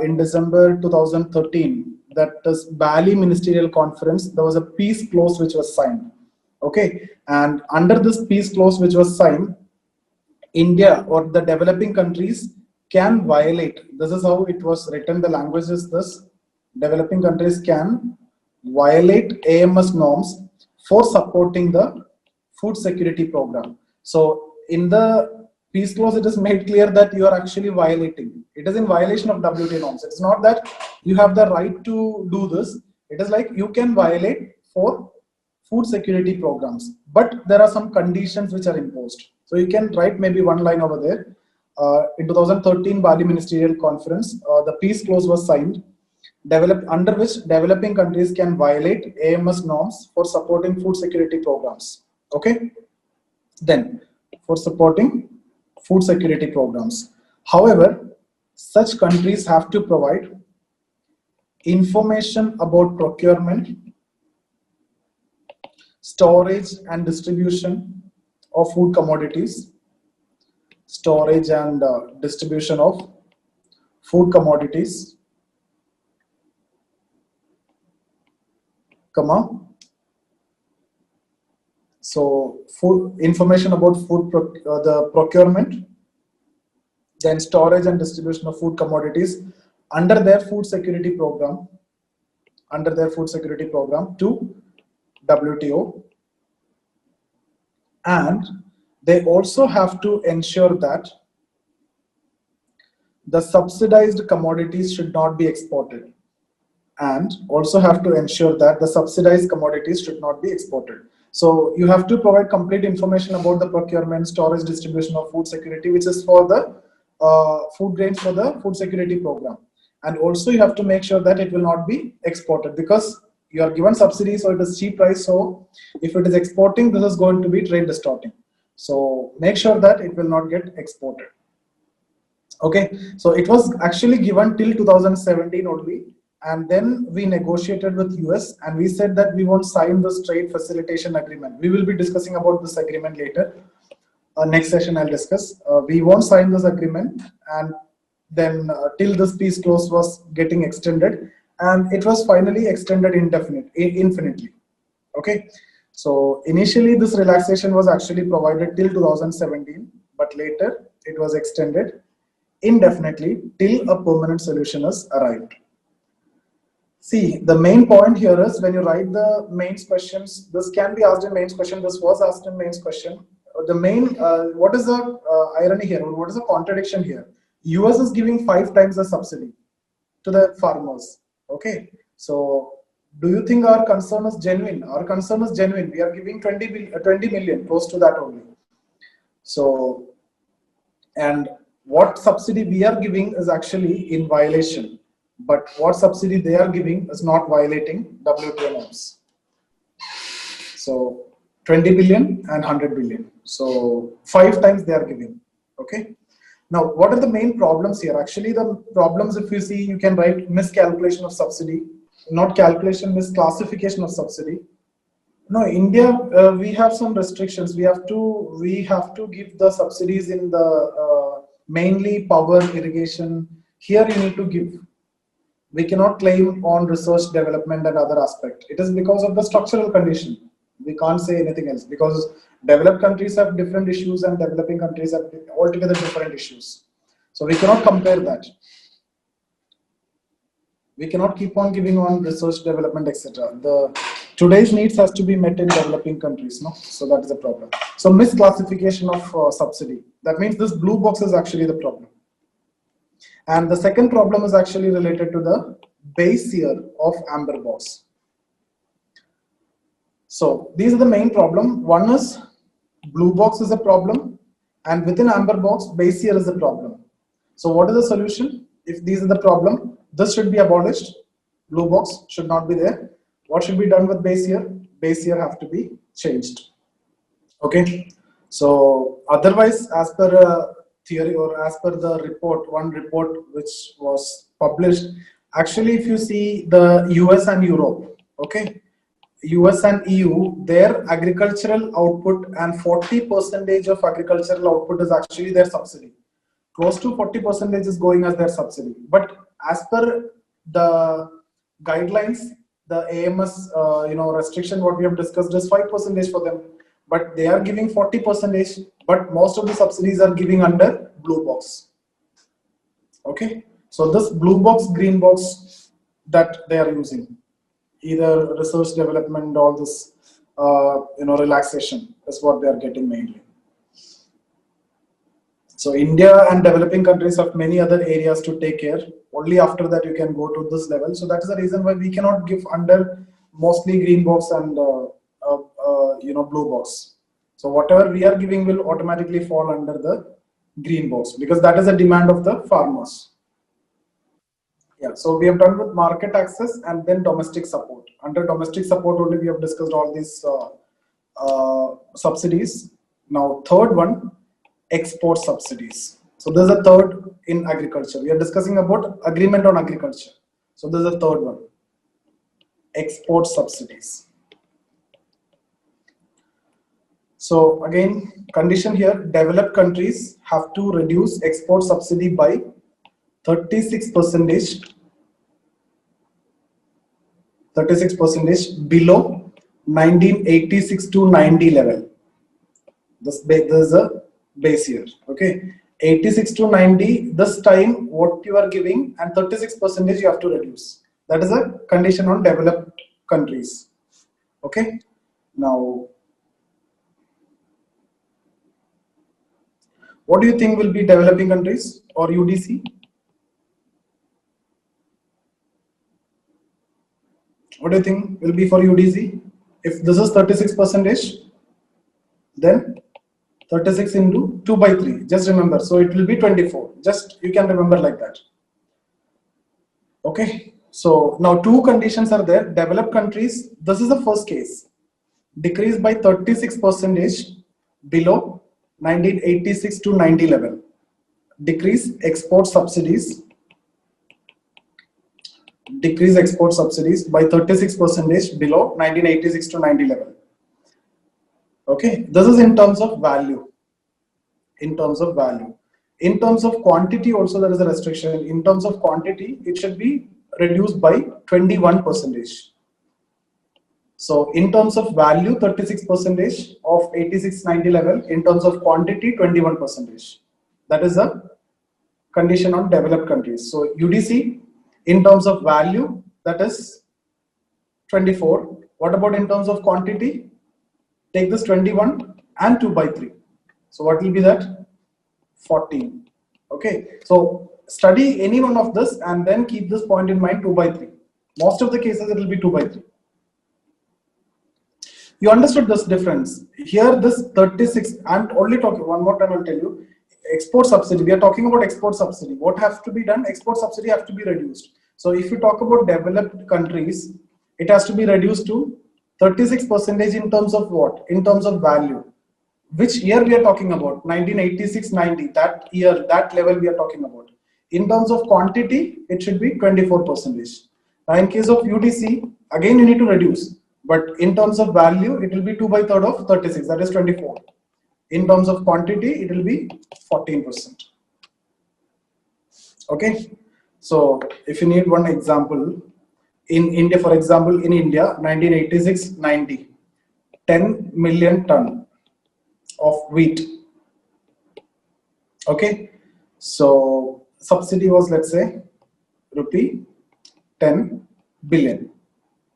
in December 2013. That is Bali Ministerial Conference. There was a peace clause which was signed. Okay, and under this peace clause which was signed, India or the developing countries can violate. This is how it was written. The language is this: developing countries can violate AMS norms for supporting the food security program. So in the peace clause, it is made clear that you are actually violating. It is in violation of WTO norms. It's not that you have the right to do this. It is like you can violate for food security programs, but there are some conditions which are imposed. So you can write maybe one line over there. In 2013 Bali Ministerial Conference, the peace clause was signed, under which developing countries can violate AMS norms for supporting food security programs. Okay, then for supporting food security programs. However, such countries have to provide information about procurement, storage and distribution of food commodities, storage and distribution of food commodities, so food information about food the procurement, then storage and distribution of food commodities under their food security program, to WTO, and they also have to ensure that the subsidized commodities should not be exported, and also have to ensure that the subsidized commodities should not be exported. So you have to provide complete information about the procurement, storage, distribution of food security, which is for the food grains for the food security program. And also you have to make sure that it will not be exported, because you are given subsidies, so it is cheap price. So if it is exporting, this is going to be trade distorting. So make sure that it will not get exported. Okay, so it was actually given till 2017 only. and then we negotiated with US, and we said that we won't sign this trade facilitation agreement. We will be discussing about this agreement later. Next session I'll discuss. We won't sign this agreement, and then till this peace clause was getting extended, and it was finally extended infinitely. Okay, so initially this relaxation was actually provided till 2017, but later it was extended indefinitely till a permanent solution is arrived. See, the main point here is when you write the mains questions, this can be asked in mains question, this was asked in mains question. The main, what is the irony here, or what is the contradiction here? US is giving 5 times the subsidy to the farmers. Okay, so do you think our concern is genuine? Our concern is genuine. We are giving 20 million, close to that only. So, and what subsidy we are giving is actually in violation, but what subsidy they are giving is not violating WTO norms. So 20 billion and 100 billion. So 5 times they are giving. Okay. Now, what are the main problems here? Actually, the problems, if you see, you can write miscalculation of subsidy, not calculation, misclassification of subsidy. No, India, we have some restrictions. We have to give the subsidies in the mainly power, irrigation. Here you need to give. We cannot claim on research, development, and other aspect. It is because of the structural condition. We can't say anything else, because developed countries have different issues and developing countries have altogether different issues. So we cannot compare that. We cannot keep on giving on research, development, etc. The today's needs has to be met in developing countries, no? So that is the problem. So misclassification of subsidy. That means this blue box is actually the problem. And the second problem is actually related to the base year of amber box. So these are the main problem. One is blue box is a problem, and within amber box, base year is a problem. So what is the solution? If these are the problem, this should be abolished. Blue box should not be there. What should be done with base year? Base year have to be changed. Okay. So otherwise, as per theory or as per the report, one report which was published, actually, if you see the US and Europe, okay, US and EU, their agricultural output and 40% of agricultural output is actually their subsidy. Close to 40% is going as their subsidy. But as per the guidelines, the AMS restriction what we have discussed is 5% for them. But they are giving 40%, but most of the subsidies are giving under blue box. Okay, so this blue box, green box that they are using, either research development, all this relaxation is what they are getting mainly. So India and developing countries have many other areas to take care. Only after that you can go to this level. So that is the reason why we cannot give under mostly green box and blue box. So whatever we are giving will automatically fall under the green box, because that is a demand of the farmers. Yeah, so we have done with market access and then domestic support. Under domestic support only we have discussed all these subsidies. Now third one, export subsidies. So there's a third in agriculture. We are discussing about agreement on agriculture. So there's a third one, export subsidies. So again, condition here, developed countries have to reduce export subsidy by 36% below 1986 to 90 level. This is a base year. Okay, 86 to 90, this time what you are giving, and 36% you have to reduce. That is a condition on developed countries. Okay, now what do you think will be developing countries or UDC? What do you think will be for UDC? If this is 36%, then 36 into 2 by 3. Just remember. So it will be 24. Just you can remember like that. Okay. So now two conditions are there. Developed countries, this is the first case. Decrease by 36% below 1986 to 90 level. Decrease export subsidies decrease export subsidies by 36% below 1986 to 90 level. Okay, this is in terms of value. In terms of value. In terms of quantity, also there is a restriction. In terms of quantity, it should be reduced by 21%. So in terms of value, 36% of 86-90 level. In terms of quantity, 21%. That is a condition on developed countries. So UDC, in terms of value, that is 24. What about in terms of quantity? Take this 21 and 2 by 3. So what will be that? 14. Okay. So study any one of this and then keep this point in mind, 2 by 3. Most of the cases it will be 2 by 3. You understood this difference. Here this 36, I'm only talking, one more time I'll tell you, export subsidy. We are talking about export subsidy. What has to be done? Export subsidy has to be reduced. So if you talk about developed countries, it has to be reduced to 36% in terms of what? In terms of value. Which year we are talking about? 1986-90, that year, that level we are talking about. In terms of quantity, it should be 24%. Now in case of UDC, again you need to reduce. But in terms of value, it will be 2 by 3rd of 36, that is 24. In terms of quantity, it will be 14%. Okay. So if you need one example, in India, for example, in India, 1986-90, 10 million ton of wheat. Okay. So subsidy was, let's say, rupee 10 billion.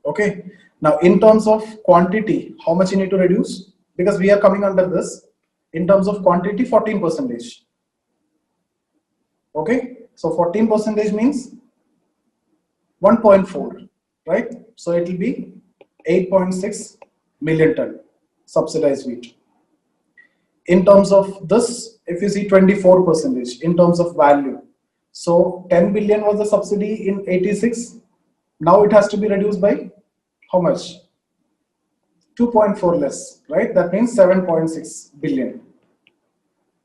Okay. Now, in terms of quantity, how much you need to reduce? Because we are coming under this. In terms of quantity, 14%. Okay. So 14% means 1.4, right? So it will be 8.6 million ton subsidized wheat. In terms of this, if you see 24% in terms of value. So 10 billion was the subsidy in 86. Now it has to be reduced by how much? 2.4 less, right? That means 7.6 billion.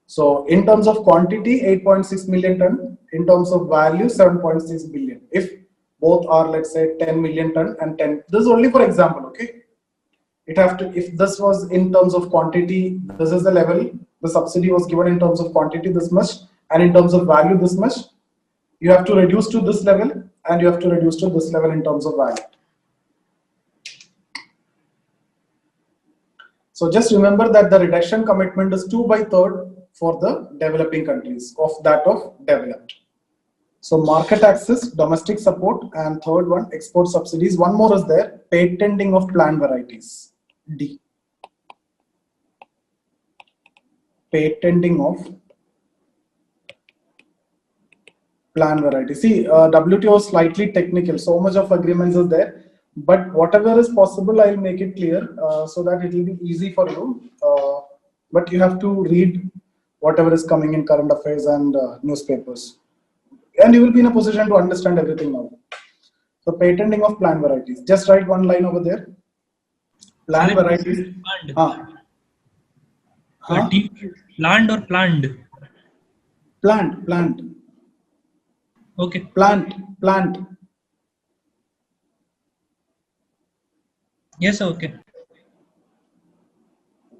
So in terms of quantity, 8.6 million ton. In terms of value, 7.6 billion. If both are, let's say, 10 million ton and 10. This is only for example, okay? It have to, if this was in terms of quantity, this is the level. The subsidy was given in terms of quantity this much, and in terms of value this much. You have to reduce to this level, and you have to reduce to this level in terms of value. So just remember that the reduction commitment is 2 by 3rd for the developing countries of that of developed. So market access, domestic support, and third one, export subsidies. One more is there, patenting of plant varieties. D. Patenting of plant varieties. See, WTO is slightly technical. So much of agreements is there. But whatever is possible, I'll make it clear so that it will be easy for you. But you have to read whatever is coming in current affairs and newspapers. And you will be in a position to understand everything now. So patenting of plant varieties. Just write one line over there. Plant varieties. Plant or planned? Plant. Okay. Plant. Yes, okay.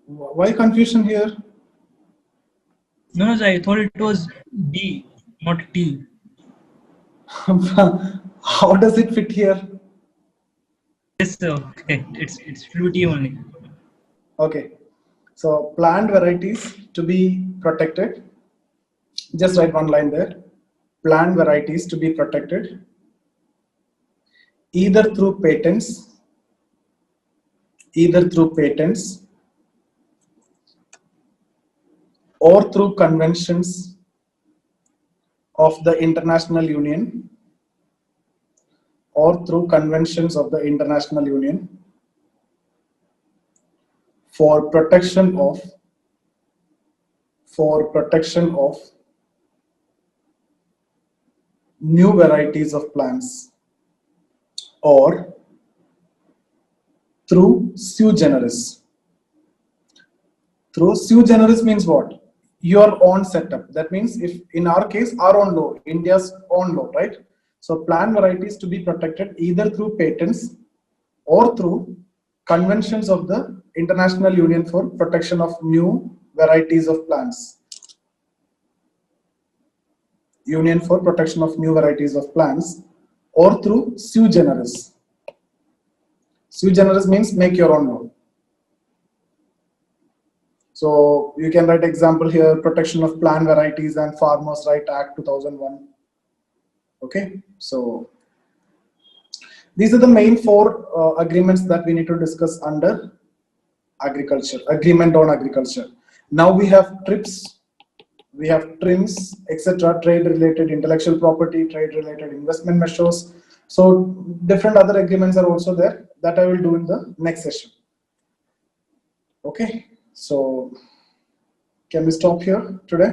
Why confusion here? No, I thought it was D, not T. How does it fit here? Yes, okay. It's fruity only. Okay. So plant varieties to be protected. Just write one line there. Plant varieties to be protected either through patents or through conventions of the International Union for protection of new varieties of plants, or through sui generis. Through sui generis means what? Your own setup. That means if in our case, our own law, India's own law, right? So plant varieties to be protected either through patents or through conventions of the International Union for Protection of New Varieties of Plants. Union for Protection of New Varieties of Plants, or through sui generis. Sui generis means make your own law. So you can write example here, Protection of Plant Varieties and Farmers' Right Act 2001. Okay, so these are the main four agreements that we need to discuss under agriculture, agreement on agriculture. Now we have TRIPS, we have TRIMS, etc., trade-related intellectual property, trade-related investment measures. So different other agreements are also there that I will do in the next session. Okay, so can we stop here today?